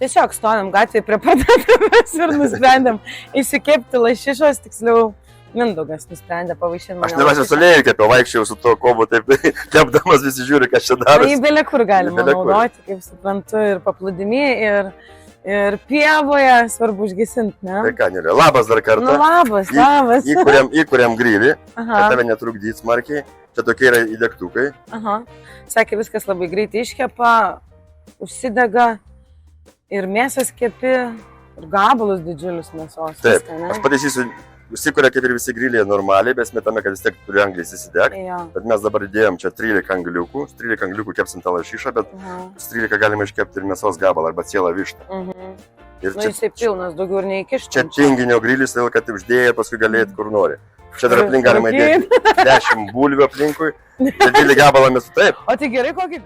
Tiesiog stovėm gatvėje prie parduotuvės ir nusprendėm įsikepti lašišos, tiksliau, Mindaugas nusprendė pavaišinti mane. Aš nevažiu sulėjai, kaip jau vaikščiau su tuo kobu, taip kepdamas visi žiūri, kas čia daro. Jį belia kur galima naudoti, kaip suprantu, ir paplūdimi, ir pievoje, svarbu užgesinti, ne? Tai ką, Nėlė, labas dar kartą. Nu, labas. Įkuriam grilį, kad tave netrukdyt smarkiai. Čia tokie yra įdegtukai. Aha. Sakė, viskas labai greitai iškepa, užsidega ir mėsas kepi, ir gabalus didžiulius mėsos. Taip, viską, aš pataisysiu, užsikuria kaip ir visi griliai normaliai, bet metame, kad vis tiek turi anglis įsideg. Ja. Bet mes dabar įdėjom čia 13 angliukų, 13 angliukų kepsim tą lašišą, bet su 13 galima iškepti ir mėsos gabalą arba cielą vištą. Ir nu, jisai pilnas, daugiau ir neįkištum. Čia tinginio grilis, todėl kad uždėjai, paskui galėjai kur nori. Čia dar aplink galima įdėti 10 bulvių aplinkui, didelį gabalą mes taip. O tai gerai kokį